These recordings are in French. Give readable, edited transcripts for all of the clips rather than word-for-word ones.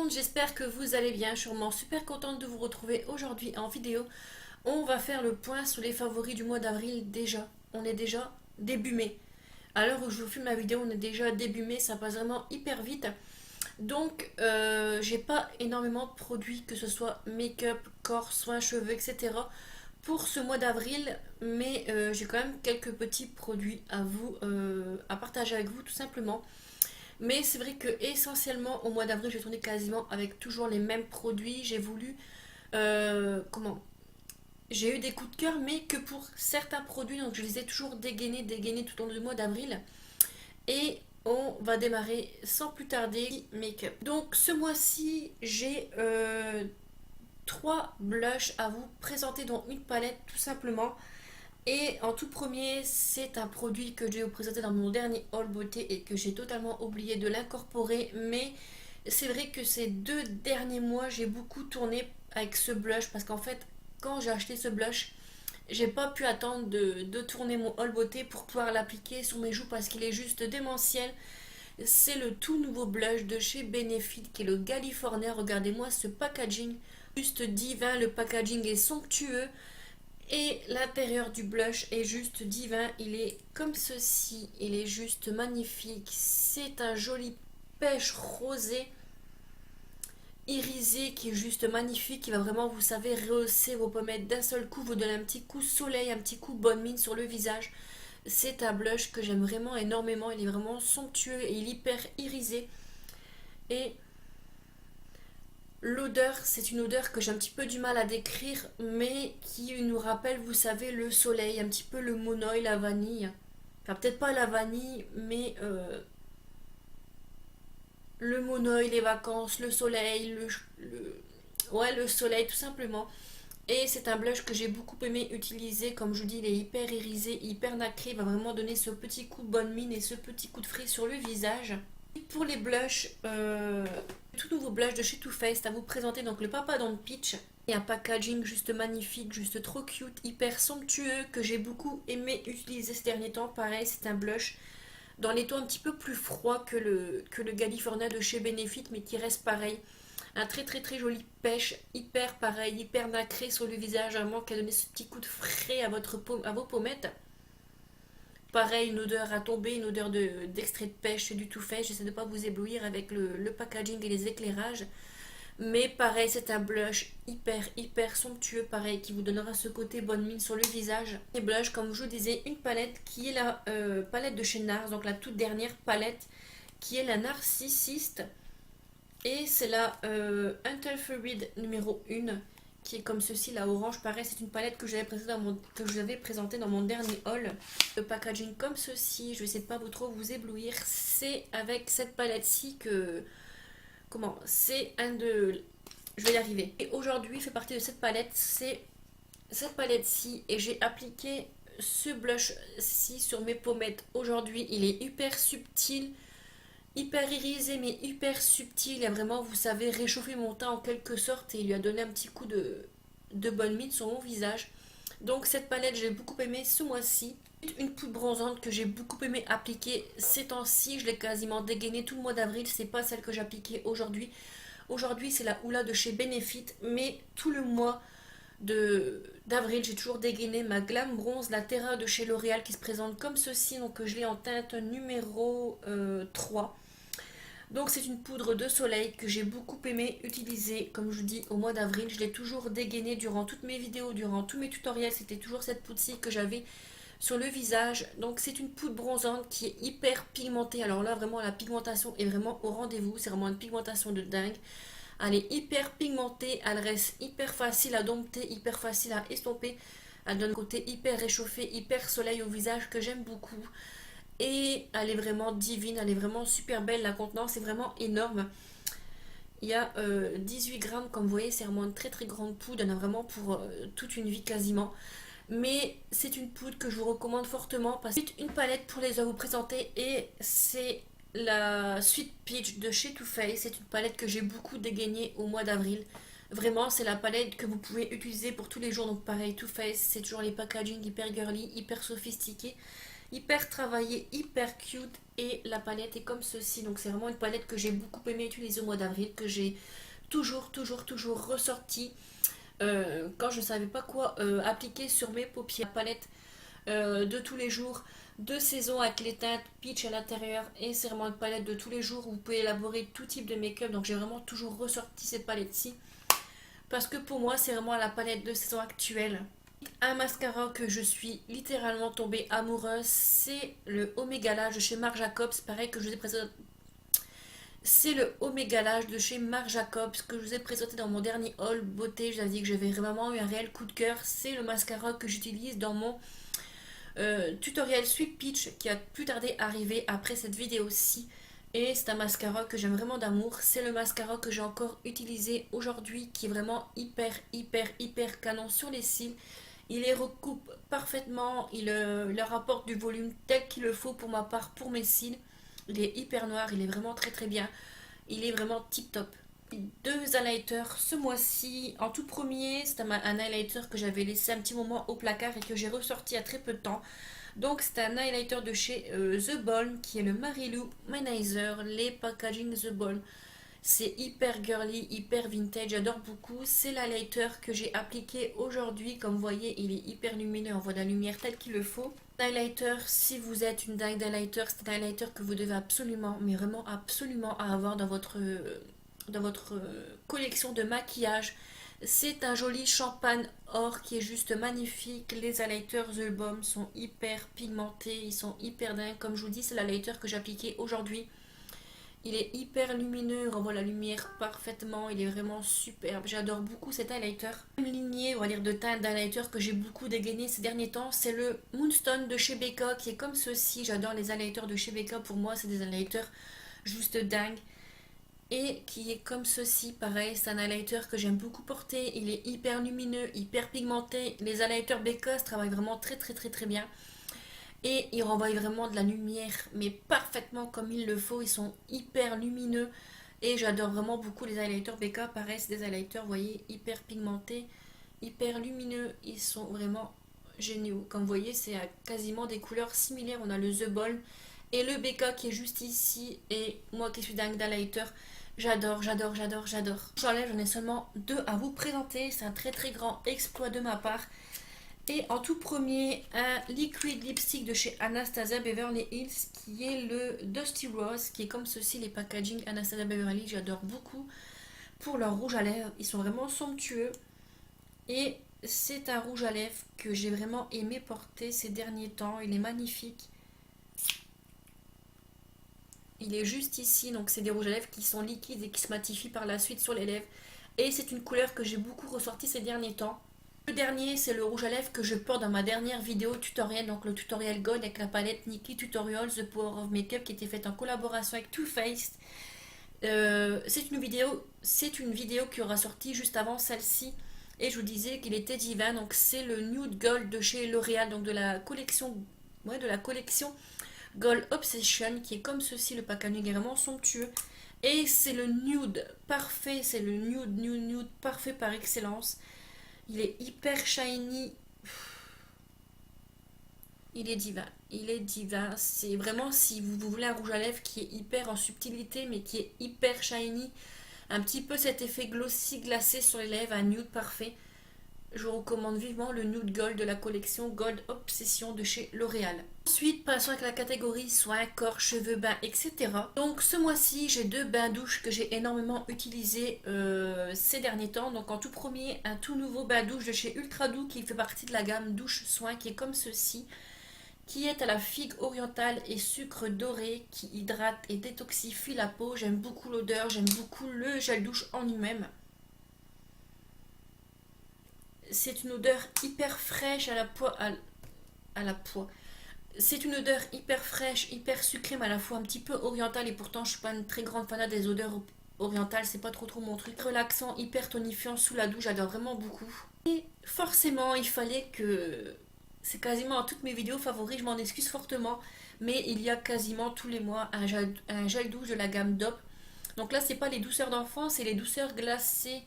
monde, j'espère que vous allez bien. Je suis vraiment super contente de vous retrouver aujourd'hui en vidéo. On va faire le point sur les favoris du mois d'avril déjà. On est déjà début mai. À l'heure où je vous filme la vidéo, on est déjà début mai, ça passe vraiment hyper vite. Donc, j'ai pas énormément de produits, que ce soit make-up, corps, soins, cheveux, etc. pour ce mois d'avril, mais j'ai quand même quelques petits produits à vous, à partager avec vous tout simplement. Mais c'est vrai que essentiellement au mois d'avril, j'ai tourné quasiment avec toujours les mêmes produits. J'ai voulu, comment J'ai eu des coups de cœur, mais que pour certains produits, donc je les ai toujours dégainés tout au long du mois d'avril. Et on va démarrer sans plus tarder make-up. Donc ce mois-ci, j'ai trois blushs à vous présenter dans une palette tout simplement. Et en tout premier, c'est un produit que je vais vous présenter dans mon dernier haul beauté et que j'ai totalement oublié de l'incorporer. Mais c'est vrai que ces 2 derniers mois, j'ai beaucoup tourné avec ce blush parce qu'en fait, quand j'ai acheté ce blush, j'ai pas pu attendre de tourner mon haul beauté pour pouvoir l'appliquer sur mes joues parce qu'il est juste démentiel. C'est le tout nouveau blush de chez Benefit qui est le California. Regardez-moi ce packaging, juste divin. Le packaging est somptueux. Et l'intérieur du blush est juste divin, il est comme ceci, il est juste magnifique. C'est un joli pêche rosé, irisé, qui est juste magnifique, qui va vraiment, vous savez, rehausser vos pommettes d'un seul coup, vous donner un petit coup soleil, un petit coup bonne mine sur le visage. C'est un blush que j'aime vraiment énormément, il est vraiment somptueux et il est hyper irisé. Et l'odeur, c'est une odeur que j'ai un petit peu du mal à décrire, mais qui nous rappelle, vous savez, le soleil, un petit peu le monoï, la vanille. Enfin, peut-être pas la vanille, mais le monoï, les vacances, le soleil, ouais, le soleil, tout simplement. Et c'est un blush que j'ai beaucoup aimé utiliser. Comme je vous dis, il est hyper irisé, hyper nacré. Il va vraiment donner ce petit coup de bonne mine et ce petit coup de frais sur le visage. Pour les blushs, tout nouveau blush de chez Too Faced à vous présenter, donc le Papa Don't Peach et un packaging juste magnifique, juste trop cute, hyper somptueux que j'ai beaucoup aimé utiliser ces derniers temps. Pareil, c'est un blush dans les tons un petit peu plus froid que le California de chez Benefit, mais qui reste pareil. Un très très très joli pêche, hyper pareil, hyper nacré sur le visage, vraiment qui a donné ce petit coup de frais à vos pommettes. Pareil, une odeur à tomber, une odeur d'extrait de pêche du tout fait. J'essaie de ne pas vous éblouir avec le packaging et les éclairages. Mais pareil, c'est un blush hyper hyper somptueux, pareil, qui vous donnera ce côté bonne mine sur le visage. Et blush, comme je vous disais, une palette qui est la palette de chez NARS, donc la toute dernière palette, qui est la Narcissiste. Et c'est la Untelfuried numéro 1, qui est comme ceci, la orange. Pareil, c'est une palette que que je vous avais présentée dans mon dernier haul. Le packaging comme ceci, je vais essayer de pas vous trop vous éblouir. C'est avec cette palette-ci que... Comment C'est un de... Je vais y arriver. Et aujourd'hui, fait partie de cette palette, c'est cette palette-ci. Et j'ai appliqué ce blush-ci sur mes pommettes. Aujourd'hui, il est hyper subtil, hyper irisé mais hyper subtil. Il a vraiment, vous savez, réchauffé mon teint en quelque sorte et il lui a donné un petit coup de bonne mine sur mon visage. Donc cette palette, j'ai beaucoup aimé ce mois-ci. Une poudre bronzante que j'ai beaucoup aimé appliquer ces temps-ci. Je l'ai quasiment dégainée tout le mois d'avril. C'est pas celle que j'appliquais aujourd'hui. Aujourd'hui, c'est la Hoola de chez Benefit. Mais tout le mois d'avril, j'ai toujours dégainé ma Glam Bronze, la Terra de chez L'Oréal qui se présente comme ceci. Donc je l'ai en teinte numéro 3. Donc c'est une poudre de soleil que j'ai beaucoup aimé utiliser, comme je vous dis, au mois d'avril. Je l'ai toujours dégainée durant toutes mes vidéos, durant tous mes tutoriels. C'était toujours cette poudre-ci que j'avais sur le visage. Donc c'est une poudre bronzante qui est hyper pigmentée. Alors là, vraiment, la pigmentation est vraiment au rendez-vous. C'est vraiment une pigmentation de dingue. Elle est hyper pigmentée, elle reste hyper facile à dompter, hyper facile à estomper. Elle donne un côté hyper réchauffé, hyper soleil au visage que j'aime beaucoup. Et elle est vraiment divine, elle est vraiment super belle. La contenance est vraiment énorme. Il y a 18 grammes, comme vous voyez, c'est vraiment une très très grande poudre. Il y en a vraiment pour toute une vie quasiment. Mais c'est une poudre que je vous recommande fortement parce que c'est une palette pour les yeux à vous présenter et c'est la Sweet Peach de chez Too Faced. C'est une palette que j'ai beaucoup dégainée au mois d'avril. Vraiment, c'est la palette que vous pouvez utiliser pour tous les jours. Donc pareil, Too Faced, c'est toujours les packaging hyper girly, hyper sophistiqués. hyper travaillée, hyper cute. Et la palette est comme ceci. Donc c'est vraiment une palette que j'ai beaucoup aimé utiliser au mois d'avril, que j'ai toujours ressorti quand je ne savais pas quoi appliquer sur mes paupières. La palette de tous les jours, de saison avec les teintes peach à l'intérieur. Et c'est vraiment une palette de tous les jours où vous pouvez élaborer tout type de make-up. Donc j'ai vraiment toujours ressorti cette palette-ci. Parce que pour moi, c'est vraiment la palette de saison actuelle. Un mascara que je suis littéralement tombée amoureuse, c'est le Omega Lash de chez Marc Jacobs. Pareil que je vous ai présenté. C'est le Omega Lash de chez Marc Jacobs que je vous ai présenté dans mon dernier haul beauté. Je vous avais dit que j'avais vraiment eu un réel coup de cœur. C'est le mascara que j'utilise dans mon tutoriel Sweet Peach qui a plus tardé à arriver après cette vidéo-ci. Et c'est un mascara que j'aime vraiment d'amour. C'est le mascara que j'ai encore utilisé aujourd'hui qui est vraiment hyper canon sur les cils. Il les recoupe parfaitement, il leur apporte du volume tel qu'il le faut pour ma part, pour mes cils. Il est hyper noir, il est vraiment très bien. Il est vraiment tip top. Deux highlighters ce mois-ci. En tout premier, c'est un highlighter que j'avais laissé un petit moment au placard et que j'ai ressorti à très peu de temps. Donc c'est un highlighter de chez The Balm qui est le Marilou Manizer, les packaging The Balm. C'est hyper girly, hyper vintage, j'adore beaucoup. C'est l'highlighter que j'ai appliqué aujourd'hui. Comme vous voyez, il est hyper lumineux, on voit de la lumière telle qu'il le faut. Highlighter, si vous êtes une dingue d'highlighter, c'est un highlighter que vous devez absolument, mais vraiment absolument avoir dans votre collection de maquillage. C'est un joli champagne or qui est juste magnifique. Les highlighters The Balm sont hyper pigmentés, ils sont hyper dingues. Comme je vous dis, c'est l'highlighter que j'ai appliqué aujourd'hui. Il est hyper lumineux, il renvoie la lumière parfaitement, il est vraiment superbe. J'adore beaucoup cet highlighter. Une lignée, on va dire, de teinte d'highlighter que j'ai beaucoup dégainé ces derniers temps, c'est le Moonstone de chez Becca qui est comme ceci. J'adore les highlighters de chez Becca, pour moi c'est des highlighters juste dingues. Et qui est comme ceci, pareil, c'est un highlighter que j'aime beaucoup porter. Il est hyper lumineux, hyper pigmenté. Les highlighters Becca travaillent vraiment très bien. Et ils renvoient vraiment de la lumière, mais parfaitement comme il le faut. Ils sont hyper lumineux. Et j'adore vraiment beaucoup les highlighters Becca. Pareil, c'est des highlighters, vous voyez, hyper pigmentés, hyper lumineux. Ils sont vraiment géniaux. Comme vous voyez, c'est quasiment des couleurs similaires. On a le The Balm et le Becca qui est juste ici. Et moi qui suis dingue d'highlighter, j'adore. J'en ai seulement deux à vous présenter. C'est un très grand exploit de ma part. Et en tout premier, un liquid lipstick de chez Anastasia Beverly Hills qui est le Dusty Rose, qui est comme ceci, les packaging Anastasia Beverly. J'adore beaucoup pour leurs rouges à lèvres. Ils sont vraiment somptueux. Et c'est un rouge à lèvres que j'ai vraiment aimé porter ces derniers temps. Il est magnifique. Il est juste ici, donc c'est des rouges à lèvres qui sont liquides et qui se matifient par la suite sur les lèvres. Et c'est une couleur que j'ai beaucoup ressorti ces derniers temps. Le dernier, c'est le rouge à lèvres que je porte dans ma dernière vidéo tutoriel, donc le tutoriel Gold avec la palette Nikkie Tutorials The Power of Makeup qui était faite en collaboration avec Too Faced. C'est une vidéo qui aura sorti juste avant celle-ci et je vous disais qu'il était divin. Donc c'est le Nude Gold de chez L'Oréal, donc de la collection Gold Obsession qui est comme ceci. Le packaging est vraiment somptueux et c'est le nude parfait, c'est le nude parfait par excellence. Il est hyper shiny. Il est divin. C'est vraiment, si vous voulez un rouge à lèvres qui est hyper en subtilité, mais qui est hyper shiny. Un petit peu cet effet glossy glacé sur les lèvres, un nude parfait. Je vous recommande vivement le Nude Gold de la collection Gold Obsession de chez L'Oréal. Ensuite, passons avec la catégorie soins, corps, cheveux, bains, etc. Donc ce mois-ci, j'ai deux bains douches que j'ai énormément utilisés ces derniers temps. Donc en tout premier, un tout nouveau bain douche de chez Ultra Doux qui fait partie de la gamme douche soins qui est comme ceci. Qui est à la figue orientale et sucre doré qui hydrate et détoxifie la peau. J'aime beaucoup l'odeur, j'aime beaucoup le gel douche en lui-même. C'est une odeur hyper fraîche à la poix. C'est une odeur hyper fraîche, hyper sucrée, mais à la fois un petit peu orientale. Et pourtant, je suis pas une très grande fan des odeurs orientales. C'est pas trop mon truc. Relaxant, hyper tonifiant sous la douche. J'adore vraiment beaucoup. Et forcément, il fallait que... C'est quasiment à toutes mes vidéos favoris. Je m'en excuse fortement. Mais il y a quasiment tous les mois un gel douche de la gamme DOP. Donc là, c'est pas les douceurs d'enfant, c'est les douceurs glacées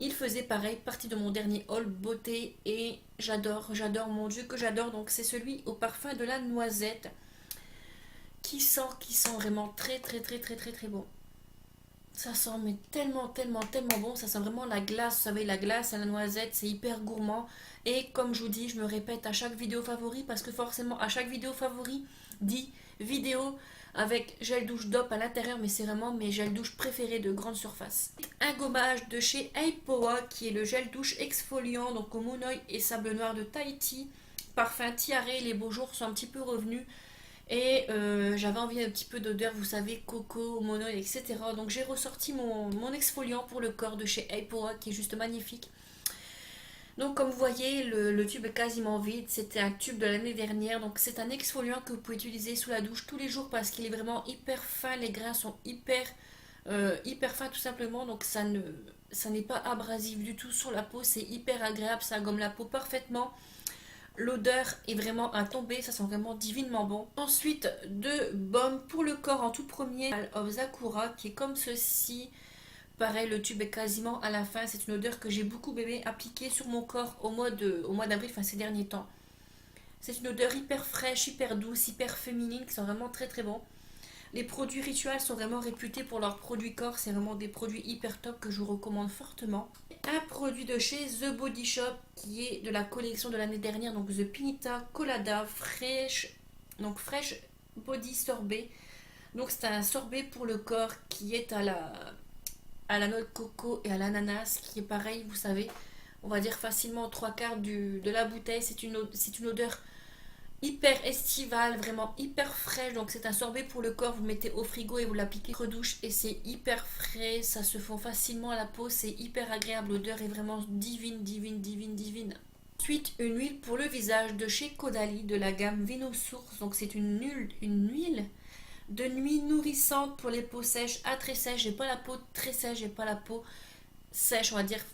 Il faisait pareil, partie de mon dernier haul beauté et j'adore, mon Dieu que j'adore. Donc c'est celui au parfum de la noisette qui sent vraiment très bon. Ça sent mais tellement bon. Ça sent vraiment la glace. Vous savez, la glace à la noisette, c'est hyper gourmand. Et comme je vous dis, je me répète à chaque vidéo favori parce que forcément, à chaque vidéo favori, dit vidéo avec gel douche DOP à l'intérieur. Mais c'est vraiment mes gels douche préférés de grande surface. Un gommage de chez Aipoa qui est le gel douche exfoliant. Donc au monoï et sable noir de Tahiti. Parfum tiare. Les beaux jours sont un petit peu revenus. Et j'avais envie d'un petit peu d'odeur, vous savez, coco, monoï, etc. Donc j'ai ressorti mon exfoliant pour le corps de chez Aipoa qui est juste magnifique. Donc comme vous voyez, le tube est quasiment vide. C'était un tube de l'année dernière. Donc c'est un exfoliant que vous pouvez utiliser sous la douche tous les jours parce qu'il est vraiment hyper fin. Les grains sont hyper fins tout simplement. Donc ça n'est pas abrasif du tout sur la peau. C'est hyper agréable, ça gomme la peau parfaitement. L'odeur est vraiment à tomber, ça sent vraiment divinement bon. Ensuite, deux baumes pour le corps en tout premier, of Sakura, qui est comme ceci. Pareil, le tube est quasiment à la fin. C'est une odeur que j'ai beaucoup aimé appliquer sur mon corps au mois d'avril, enfin ces derniers temps. C'est une odeur hyper fraîche, hyper douce, hyper féminine, qui sont vraiment très bons. Les produits Ritual sont vraiment réputés pour leurs produits corps. C'est vraiment des produits hyper top que je vous recommande fortement. Un produit de chez The Body Shop qui est de la collection de l'année dernière. Donc The Pinita Colada Fresh. Donc Fresh Body Sorbet. Donc c'est un sorbet pour le corps qui est à la noix de coco et à l'ananas. Qui est pareil, vous savez. On va dire facilement 3/4 de la bouteille. C'est une odeur hyper estivale, vraiment hyper fraîche. Donc c'est un sorbet pour le corps, vous mettez au frigo et vous l'appliquez redouche et c'est hyper frais, ça se fond facilement à la peau, c'est hyper agréable, l'odeur est vraiment divine. Ensuite, une huile pour le visage de chez Caudalie de la gamme Vino Source. Donc c'est une huile de nuit nourrissante pour les peaux sèches à très sèches. J'ai pas la peau très sèche, j'ai pas la peau sèche, on va dire.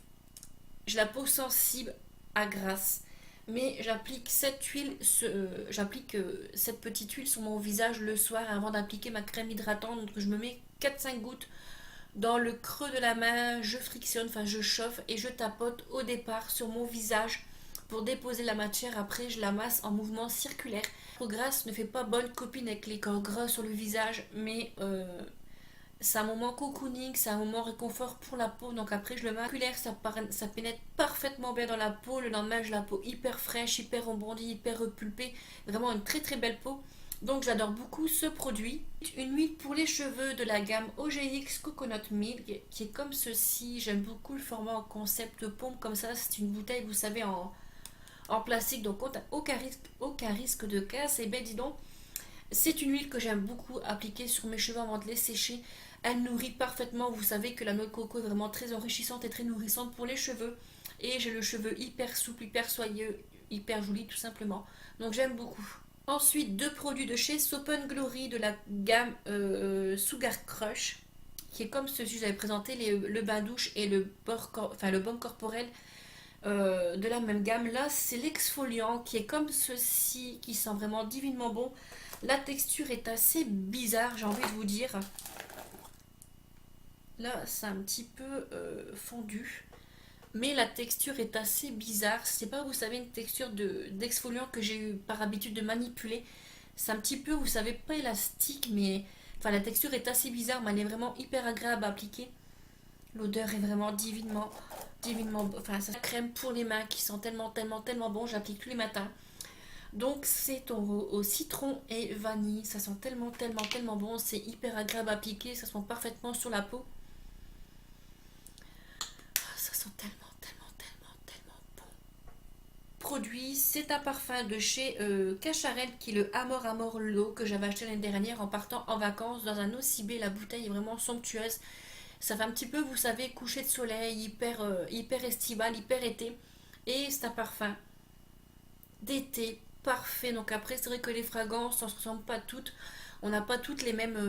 J'ai la peau sensible à grasse. Mais j'applique cette petite huile sur mon visage le soir avant d'appliquer ma crème hydratante. Donc je me mets 4-5 gouttes dans le creux de la main, je frictionne, enfin je chauffe et je tapote au départ sur mon visage pour déposer la matière. Après je la masse en mouvement circulaire. La peau grasse ne fait pas bonne copine avec les corps gras sur le visage, mais c'est un moment cocooning, c'est un moment réconfort pour la peau. Donc après je le mets ça pénètre parfaitement bien dans la peau. Le lendemain j'ai la peau hyper fraîche, hyper rebondie, hyper repulpée. Vraiment une très belle peau. Donc j'adore beaucoup ce produit. Une huile pour les cheveux de la gamme OGX Coconut Milk qui est comme ceci. J'aime beaucoup le format en concept pompe comme ça. C'est une bouteille, vous savez, en plastique. Donc aucun risque de casse. Et ben dis donc, c'est une huile que j'aime beaucoup appliquer sur mes cheveux avant de les sécher. Elle nourrit parfaitement. Vous savez que la noix de coco est vraiment très enrichissante et très nourrissante pour les cheveux. Et j'ai le cheveu hyper souple, hyper soyeux, hyper joli tout simplement. Donc j'aime beaucoup. Ensuite, deux produits de chez Soap & Glory de la gamme Sugar Crush. Qui est comme ceci, j'avais présenté le bain douche et le baume corporel de la même gamme. Là, c'est l'exfoliant qui est comme ceci, qui sent vraiment divinement bon. La texture est assez bizarre, j'ai envie de vous dire. Là, c'est un petit peu fondu. Mais la texture est assez bizarre. C'est pas, vous savez, une texture d'exfoliant que j'ai eu par habitude de manipuler. C'est un petit peu, vous savez, pas élastique, mais... Enfin, la texture est assez bizarre, mais elle est vraiment hyper agréable à appliquer. L'odeur est vraiment divinement... Enfin, c'est une crème pour les mains qui sent tellement bon. J'applique tous les matins. Donc c'est au citron et vanille. Ça sent tellement bon. C'est hyper agréable à appliquer. Ça sent parfaitement sur la peau. Ça sent tellement bon. Produit, c'est un parfum de chez Cacharel qui est le Amor L'eau que j'avais acheté l'année dernière en partant en vacances dans un OCB. La bouteille est vraiment somptueuse. Ça fait un petit peu, vous savez, coucher de soleil, hyper estival, hyper été. Et c'est un parfum d'été parfait. Donc après, c'est vrai que les fragrances, ça ne se ressemble pas toutes. On n'a pas toutes les mêmes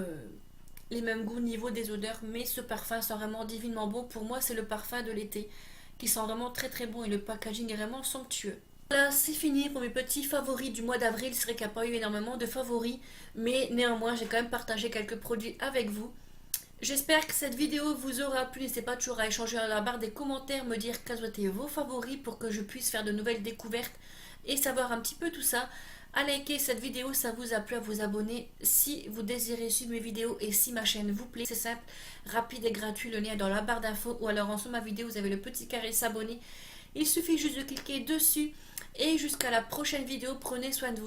goûts au niveau des odeurs. Mais ce parfum sent vraiment divinement bon. Pour moi, c'est le parfum de l'été qui sent vraiment très bon. Et le packaging est vraiment somptueux. Voilà, c'est fini pour mes petits favoris du mois d'avril. C'est vrai qu'il n'y a pas eu énormément de favoris. Mais néanmoins, j'ai quand même partagé quelques produits avec vous. J'espère que cette vidéo vous aura plu. N'hésitez pas toujours à échanger dans la barre des commentaires, me dire quels ont été vos favoris pour que je puisse faire de nouvelles découvertes et savoir un petit peu tout ça. À liker cette vidéo, ça vous a plu, à vous abonner si vous désirez suivre mes vidéos et si ma chaîne vous plaît. C'est simple, rapide et gratuit, le lien est dans la barre d'infos ou alors en dessous de ma vidéo, vous avez le petit carré s'abonner. Il suffit juste de cliquer dessus et jusqu'à la prochaine vidéo, prenez soin de vous.